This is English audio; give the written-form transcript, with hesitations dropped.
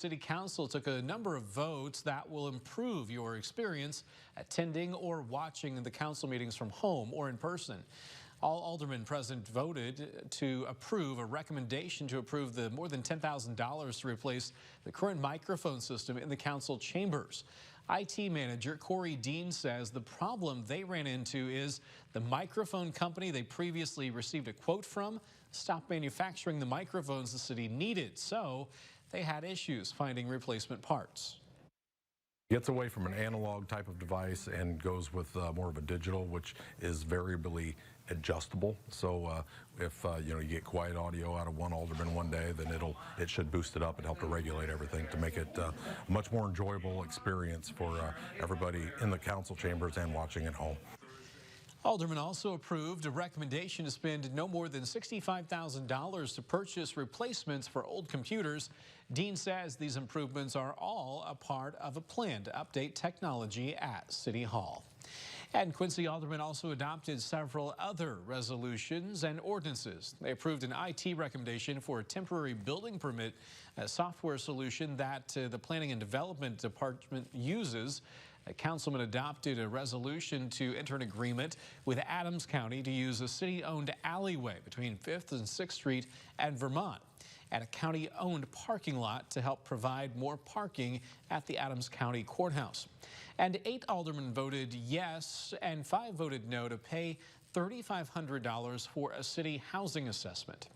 City Council took a number of votes that will improve your experience attending or watching the council meetings from home or in person. All aldermen present voted to approve a recommendation to approve the more than $10,000 to replace the current microphone system in the council chambers. IT manager Corey Dean says the problem they ran into is the microphone company they previously received a quote from stopped manufacturing the microphones the city needed, so they had issues finding replacement parts. Gets away from an analog type of device and goes with more of a digital, which is variably adjustable. So if you get quiet audio out of one alderman one day, then it should boost it up and help to regulate everything to make it a much more enjoyable experience for everybody in the council chambers and watching at home. Alderman also approved a recommendation to spend no more than $65,000 to purchase replacements for old computers. Dean says these improvements are all a part of a plan to update technology at City Hall. And Quincy aldermen also adopted several other resolutions and ordinances. They approved an IT recommendation for a temporary building permit, a software solution that the Planning and Development Department uses. A councilman adopted a resolution to enter an agreement with Adams County to use a city-owned alleyway between 5th and 6th Street and Vermont at a county-owned parking lot to help provide more parking at the Adams County Courthouse. And 8 aldermen voted yes and 5 voted no to pay $3,500 for a city housing assessment.